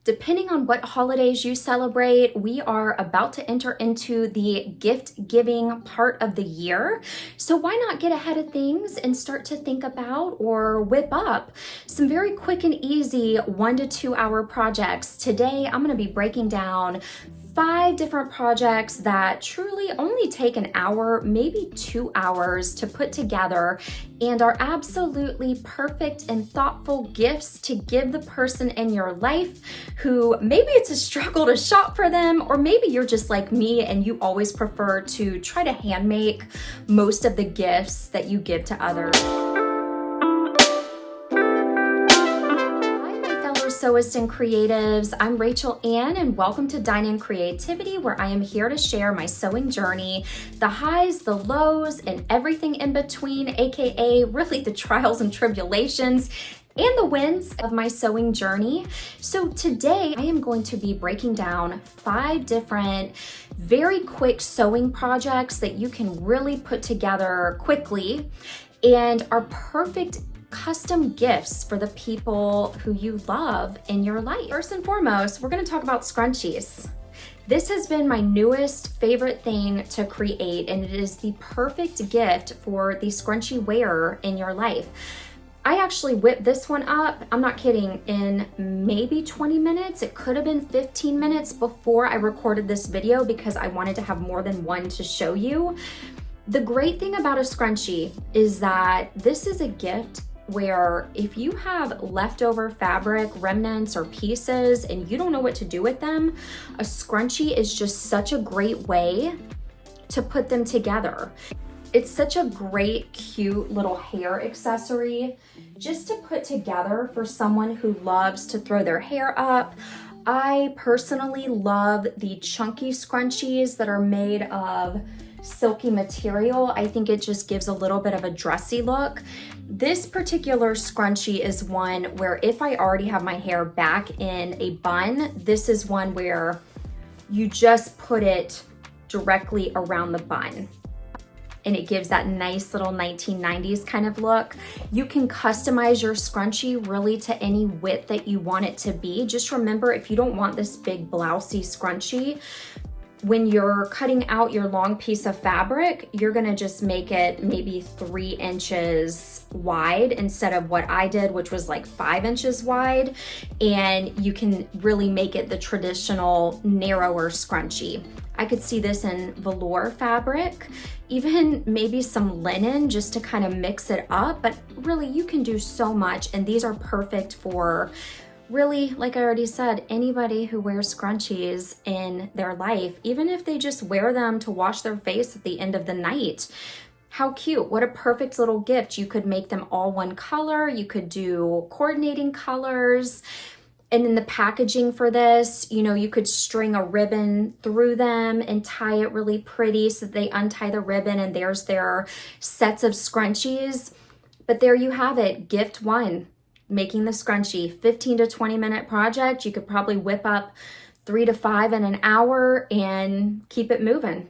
Depending on what holidays you celebrate, we are about to enter into the gift giving part of the year. So why not get ahead of things and start to think about or whip up some very quick and easy 1 to 2 hour projects. Today, I'm going to be breaking down 5 different projects that truly only take an hour, maybe 2 hours to put together, and are absolutely perfect and thoughtful gifts to give the person in your life who maybe it's a struggle to shop for them, or maybe you're just like me and you always prefer to try to hand make most of the gifts that you give to others. Sewists and creatives, I'm Rachel Ann, and welcome to Dine in Creativity, where I am here to share my sewing journey, the highs, the lows, and everything in between, aka really the trials and tribulations and the wins of my sewing journey. So today I am going to be breaking down 5 different very quick sewing projects that you can really put together quickly and are perfect custom gifts for the people who you love in your life. First and foremost, we're going to talk about scrunchies. This has been my newest favorite thing to create, and it is the perfect gift for the scrunchie wearer in your life. I actually whipped this one up, I'm not kidding, in maybe 20 minutes. It could have been 15 minutes before I recorded this video because I wanted to have more than one to show you. The great thing about a scrunchie is that this is a gift where if you have leftover fabric, remnants, or pieces and you don't know what to do with them, a scrunchie is just such a great way to put them together. It's such a great, cute little hair accessory just to put together for someone who loves to throw their hair up. I personally love the chunky scrunchies that are made of silky material. I think it just gives a little bit of a dressy look. This particular scrunchie is one where if I already have my hair back in a bun, this is one where you just put it directly around the bun and it gives that nice little 1990s kind of look. You can customize your scrunchie really to any width that you want it to be. Just remember, if you don't want this big blousy scrunchie, when you're cutting out your long piece of fabric, you're gonna just make it maybe 3 inches wide instead of what I did, which was like 5 inches wide. And you can really make it the traditional narrower scrunchie. I could see this in velour fabric, even maybe some linen just to kind of mix it up, but really you can do so much. And these are perfect for really, like I already said, anybody who wears scrunchies in their life, even if they just wear them to wash their face at the end of the night. How cute. What a perfect little gift. You could make them all one color. You could do coordinating colors. And then the packaging for this, you know, you could string a ribbon through them and tie it really pretty so that they untie the ribbon and there's their sets of scrunchies. But there you have it, gift 1. Making the scrunchie, 15 to 20 minute project. You could probably whip up 3 to 5 in an hour and keep it moving.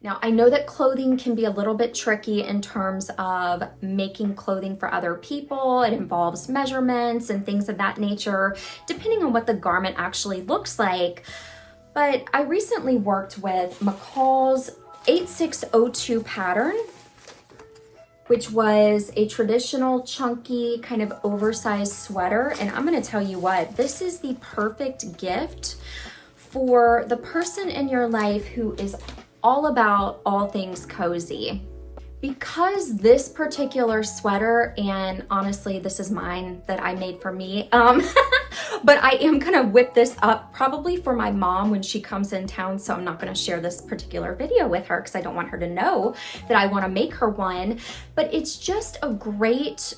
Now, I know that clothing can be a little bit tricky in terms of making clothing for other people. It involves measurements and things of that nature, depending on what the garment actually looks like. But I recently worked with McCall's 8602 pattern, which was a traditional chunky kind of oversized sweater. And I'm gonna tell you what, this is the perfect gift for the person in your life who is all about all things cozy. Because this particular sweater, and honestly, this is mine that I made for me, but I am gonna whip this up probably for my mom when she comes in town, so I'm not gonna share this particular video with her because I don't want her to know that I wanna make her one. But it's just a great,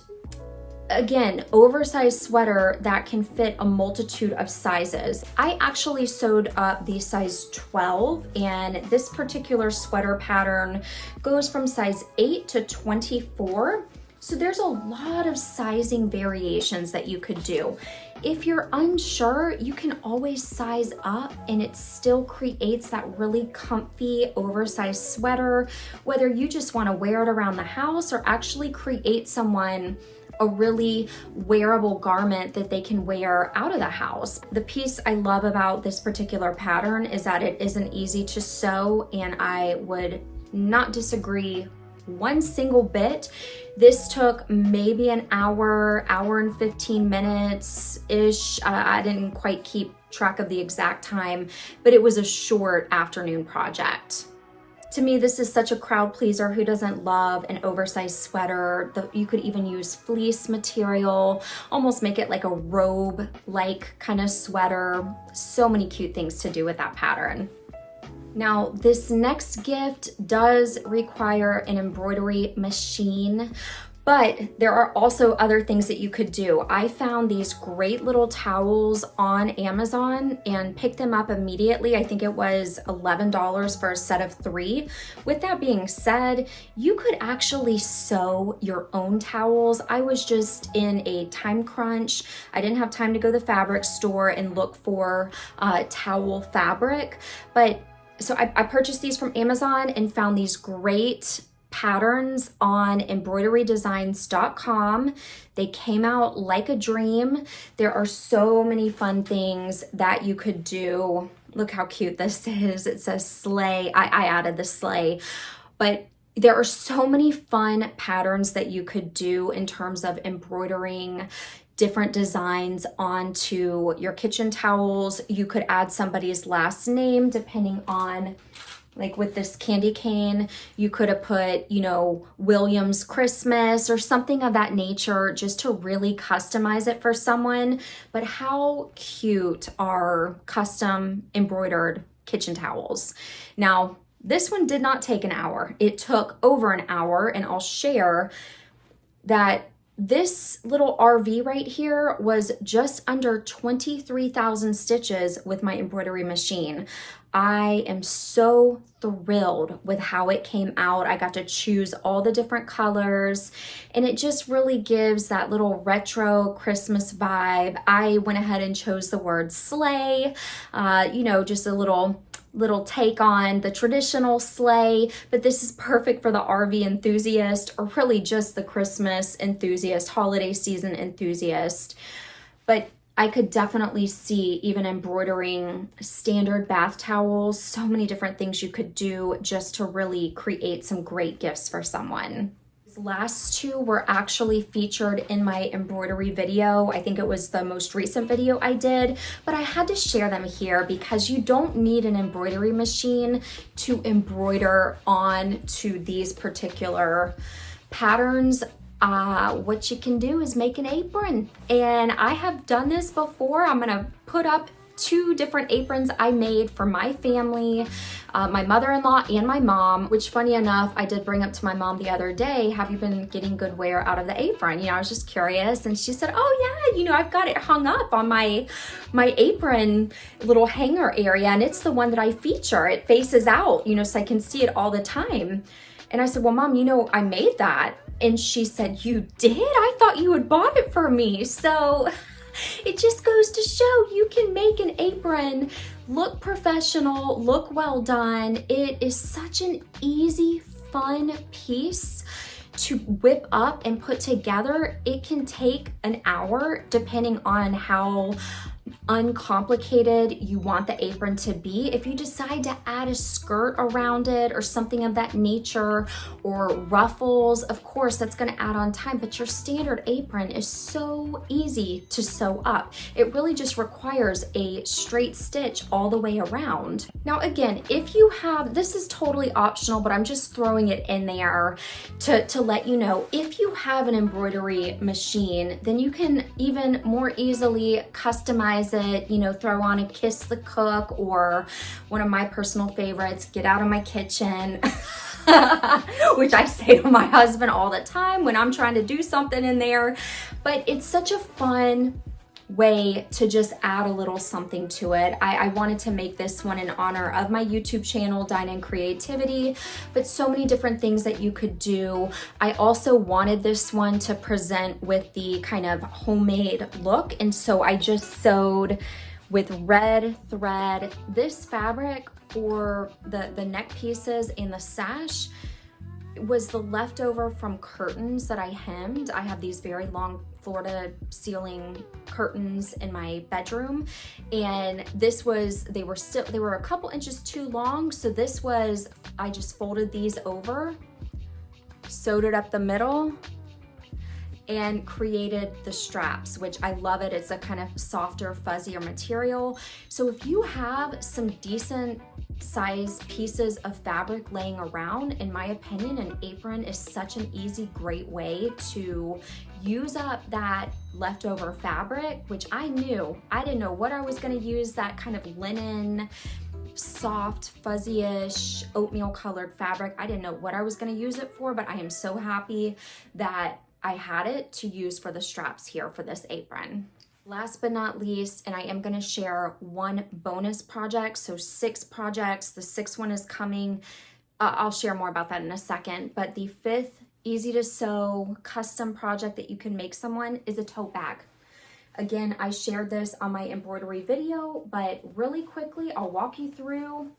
again, oversized sweater that can fit a multitude of sizes. I actually sewed up the size 12, and this particular sweater pattern goes from size 8 to 24. So there's a lot of sizing variations that you could do. If you're unsure, you can always size up and it still creates that really comfy oversized sweater, whether you just want to wear it around the house or actually create someone a really wearable garment that they can wear out of the house. The piece I love about this particular pattern is that it isn't easy to sew, and I would not disagree one single bit. This took maybe an hour and 15 minutes-ish. I didn't quite keep track of the exact time, but it was a short afternoon project. To me, this is such a crowd pleaser. Who doesn't love an oversized sweater? You could even use fleece material, almost make it like a robe-like kind of sweater. So many cute things to do with that pattern. Now, this next gift does require an embroidery machine, but there are also other things that you could do. I found these great little towels on Amazon and picked them up immediately. I think it was $11 for a set of 3. With that being said, you could actually sew your own towels. I was just in a time crunch. I didn't have time to go to the fabric store and look for towel fabric, but so I purchased these from Amazon and found these great patterns on embroiderydesigns.com. They came out like a dream. There are so many fun things that you could do. Look how cute this is. It says sleigh. I added the sleigh, but there are so many fun patterns that you could do in terms of embroidering different designs onto your kitchen towels. You could add somebody's last name depending on, like with this candy cane, you could have put, you know, Williams Christmas or something of that nature, just to really customize it for someone. But how cute are custom embroidered kitchen towels? Now, this one did not take an hour. It took over an hour, and I'll share that this little RV right here was just under 23,000 stitches with my embroidery machine. I am so thrilled with how it came out. I got to choose all the different colors, and it just really gives that little retro Christmas vibe. I went ahead and chose the word sleigh, you know, just a little take on the traditional sleigh, but this is perfect for the RV enthusiast, or really just the Christmas enthusiast, holiday season enthusiast. But I could definitely see even embroidering standard bath towels, so many different things you could do just to really create some great gifts for someone. Last 2 were actually featured in my embroidery video. I think it was the most recent video I did, but I had to share them here because you don't need an embroidery machine to embroider onto these particular patterns. What you can do is make an apron, and I have done this before. I'm gonna put up 2 different aprons I made for my family, my mother-in-law and my mom, which funny enough, I did bring up to my mom the other day, have you been getting good wear out of the apron? You know, I was just curious, and she said, oh yeah, you know, I've got it hung up on my apron little hanger area, and it's the one that I feature. It faces out, you know, so I can see it all the time. And I said, well, Mom, you know, I made that. And she said, you did? I thought you had bought it for me. So it just goes to show you can make an apron look professional, look well done. It is such an easy, fun piece to whip up and put together. It can take an hour depending on how uncomplicated you want the apron to be. If you decide to add a skirt around it or something of that nature, or ruffles, of course that's going to add on time, but your standard apron is so easy to sew up. It really just requires a straight stitch all the way around. Now again, if you have, this is totally optional, but I'm just throwing it in there to let you know, if you have an embroidery machine, then you can even more easily customize it, you know, throw on a Kiss the Cook, or one of my personal favorites, Get Out of My Kitchen, which I say to my husband all the time when I'm trying to do something in there. But it's such a fun way to just add a little something to it. I wanted to make this one in honor of my YouTube channel, Dine in Creativity, but so many different things that you could do. I also wanted this one to present with the kind of homemade look, and so I just sewed with red thread. This fabric for the neck pieces and the sash was the leftover from curtains that I hemmed. I have these very long Florida ceiling curtains in my bedroom, and this was, they were a couple inches too long, so this was, I just folded these over, sewed it up the middle, and created the straps, which I love it. It's a kind of softer, fuzzier material. So if you have some decent size pieces of fabric laying around, in my opinion, an apron is such an easy, great way to use up that leftover fabric, which I didn't know what I was gonna use that kind of linen, soft, fuzzy-ish, oatmeal colored fabric. I didn't know what I was gonna use it for, but I am so happy that I had it to use for the straps here for this apron. Last but not least, and I am gonna share one bonus project, so 6 projects. The 6th one is coming. I'll share more about that in a second, but the 5th easy to sew custom project that you can make someone is a tote bag. Again, I shared this on my embroidery video, but really quickly, I'll walk you through.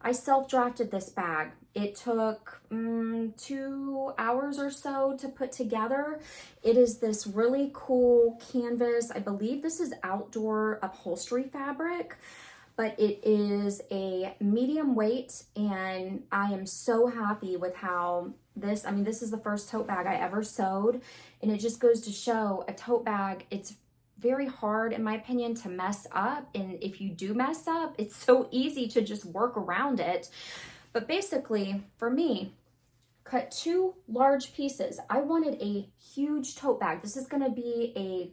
I self-drafted this bag. It took 2 hours or so to put together. It is this really cool canvas. I believe this is outdoor upholstery fabric, but it is a medium weight, and I am so happy with how this, this is the first tote bag I ever sewed, and it just goes to show a tote bag, it's very hard, in my opinion, to mess up. And if you do mess up, it's so easy to just work around it. But basically, for me, cut 2 large pieces. I wanted a huge tote bag. This is gonna be a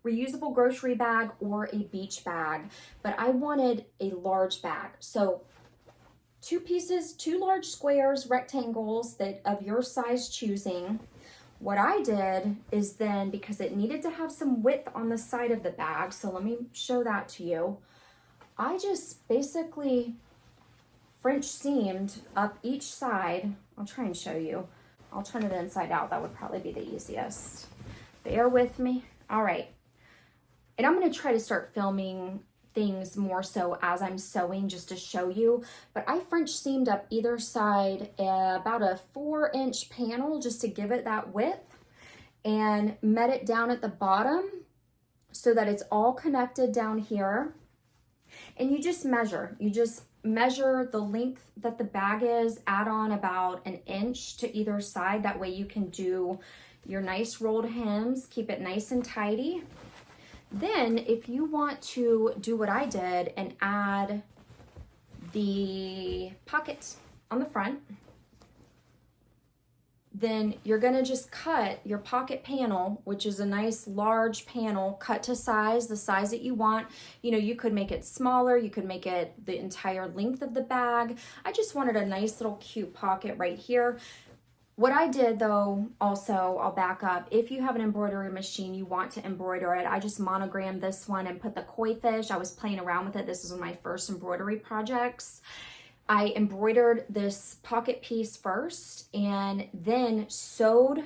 reusable grocery bag or a beach bag, but I wanted a large bag. So 2 pieces, 2 large squares, rectangles that of your size choosing. What I did is then, because it needed to have some width on the side of the bag, so let me show that to you. I just basically French seamed up each side. I'll try and show you. I'll turn it inside out. That would probably be the easiest. Bear with me. All right. And I'm going to try to start filming things more so as I'm sewing just to show you, but I French seamed up either side about a 4-inch panel just to give it that width, and met it down at the bottom so that it's all connected down here. And you just measure the length that the bag is, add on about 1 inch to either side. That way you can do your nice rolled hems, keep it nice and tidy. Then if you want to do what I did and add the pocket on the front, then you're gonna just cut your pocket panel, which is a nice large panel, cut to size, the size that you want. You know, you could make it smaller, you could make it the entire length of the bag. I just wanted a nice little cute pocket right here. What I did though, also, I'll back up. If you have an embroidery machine, you want to embroider it. I just monogrammed this one and put the koi fish. I was playing around with it. This was one of my first embroidery projects. I embroidered this pocket piece first and then sewed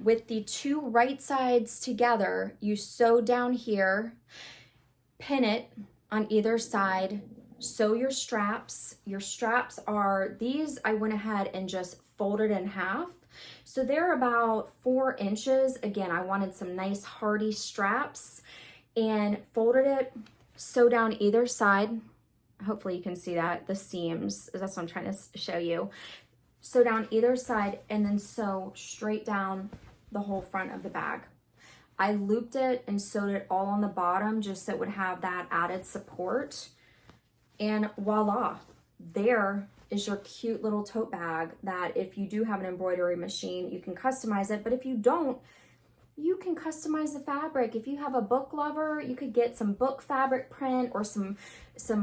with the 2 right sides together. You sew down here, pin it on either side, sew your straps. Your straps are these. I went ahead and just folded in half. So they're about 4 inches. Again, I wanted some nice hardy straps, and folded it, sew down either side. Hopefully you can see that, the seams, that's what I'm trying to show you. Sew down either side and then sew straight down the whole front of the bag. I looped it and sewed it all on the bottom just so it would have that added support. And voila, there is your cute little tote bag that if you do have an embroidery machine, you can customize it. But if you don't, you can customize the fabric. If you have a book lover, you could get some book fabric print or some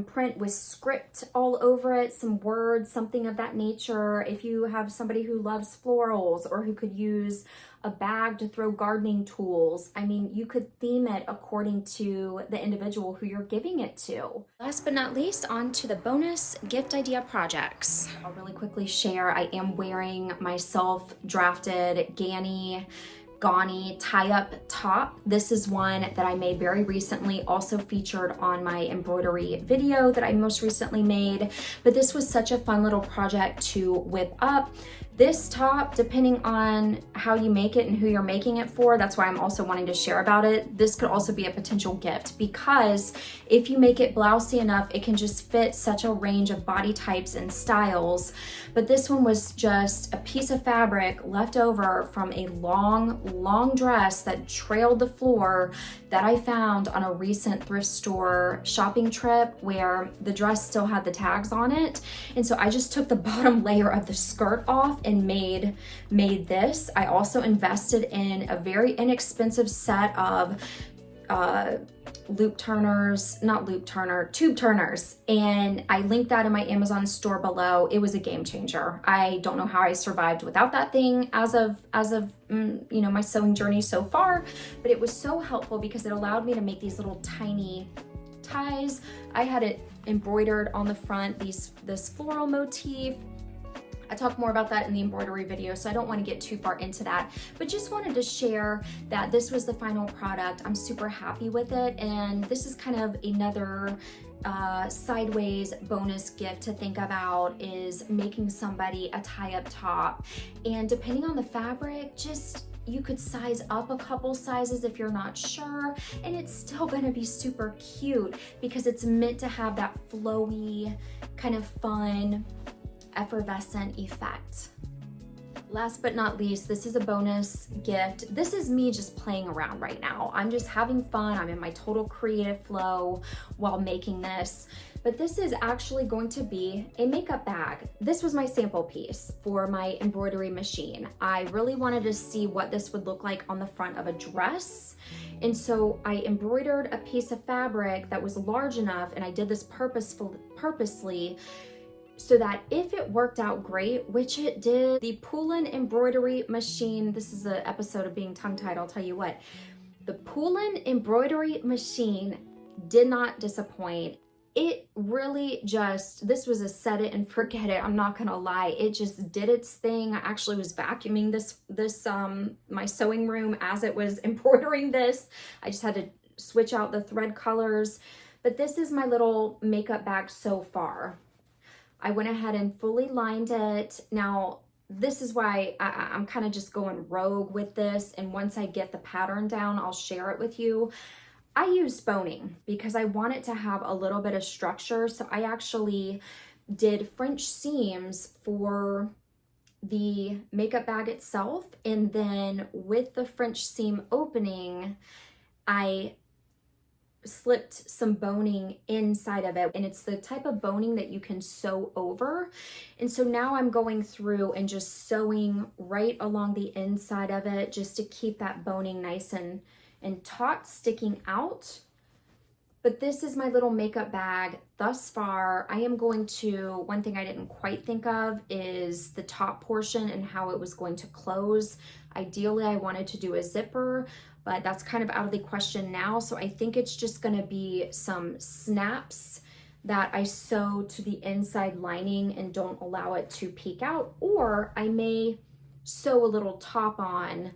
print with script all over it, some words, something of that nature. If you have somebody who loves florals or who could use a bag to throw gardening tools, I mean, you could theme it according to the individual who you're giving it to. Last but not least, on to the bonus gift idea projects. I'll really quickly share, I am wearing my self-drafted Ganni Gani tie-up top. This is one that I made very recently, also featured on my embroidery video that I most recently made. But this was such a fun little project to whip up. This top, depending on how you make it and who you're making it for, that's why I'm also wanting to share about it. This could also be a potential gift, because if you make it blousey enough, it can just fit such a range of body types and styles. But this one was just a piece of fabric left over from a long dress that trailed the floor that I found on a recent thrift store shopping trip, where the dress still had the tags on it. And so I just took the bottom layer of the skirt off and made this. I also invested in a very inexpensive set of tube turners, and I linked that in my Amazon store below. It was a game changer. I don't know how I survived without that thing as of my sewing journey so far, but it was so helpful because it allowed me to make these little tiny ties. I had it embroidered on the front, this floral motif. I talk more about that in the embroidery video, so I don't want to get too far into that, but just wanted to share that this was the final product. I'm super happy with it, and this is kind of another sideways bonus gift to think about, is making somebody a tie-up top. And depending on the fabric, you could size up a couple sizes if you're not sure, and it's still gonna be super cute because it's meant to have that flowy, kind of fun, effervescent effect. Last but not least, this is a bonus gift. This is me just playing around right now. I'm just having fun. I'm in my total creative flow while making this. But this is actually going to be a makeup bag. This was my sample piece for my embroidery machine. I really wanted to see what this would look like on the front of a dress. And so I embroidered a piece of fabric that was large enough, and I did this purposely, so that if it worked out great, which it did, the Poulin embroidery machine, this is an episode of being tongue-tied, I'll tell you what. The Poulin embroidery machine did not disappoint. It really this was a set it and forget it, I'm not gonna lie. It just did its thing. I actually was vacuuming my sewing room as it was embroidering this. I just had to switch out the thread colors. But this is my little makeup bag so far. I went ahead and fully lined it. Now, this is why I'm kind of just going rogue with this, and once I get the pattern down, I'll share it with you. I used boning because I want it to have a little bit of structure, so I actually did French seams for the makeup bag itself, and then with the French seam opening, I slipped some boning inside of it, and it's the type of boning that you can sew over. And so now I'm going through and just sewing right along the inside of it just to keep that boning nice and taut, sticking out. But this is my little makeup bag thus far. I am going to, one thing I didn't quite think of is the top portion and how it was going to close. Ideally, I wanted to do a zipper, but that's kind of out of the question now. So I think it's just gonna be some snaps that I sew to the inside lining and don't allow it to peek out, or I may sew a little top on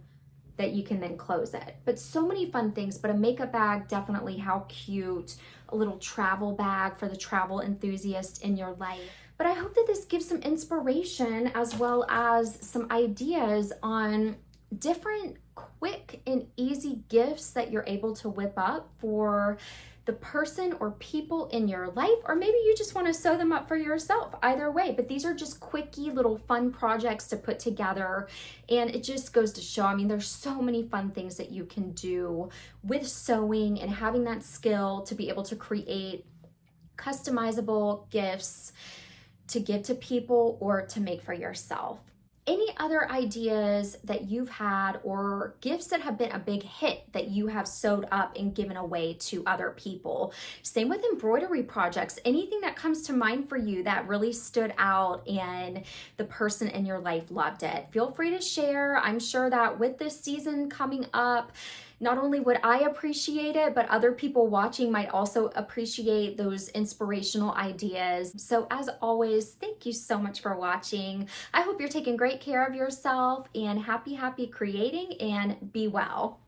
that you can then close it. But so many fun things. But a makeup bag, definitely, how cute. A little travel bag for the travel enthusiast in your life. But I hope that this gives some inspiration as well as some ideas on different quick and easy gifts that you're able to whip up for the person or people in your life, or maybe you just want to sew them up for yourself. Either way, but these are just quickie little fun projects to put together, and it just goes to show, I mean, there's so many fun things that you can do with sewing and having that skill to be able to create customizable gifts to give to people or to make for yourself. Any other ideas that you've had or gifts that have been a big hit that you have sewed up and given away to other people? Same with embroidery projects. Anything that comes to mind for you that really stood out and the person in your life loved it, feel free to share. I'm sure that with this season coming up, not only would I appreciate it, but other people watching might also appreciate those inspirational ideas. So as always, thank you so much for watching. I hope you're taking great care of yourself, and happy creating, and be well.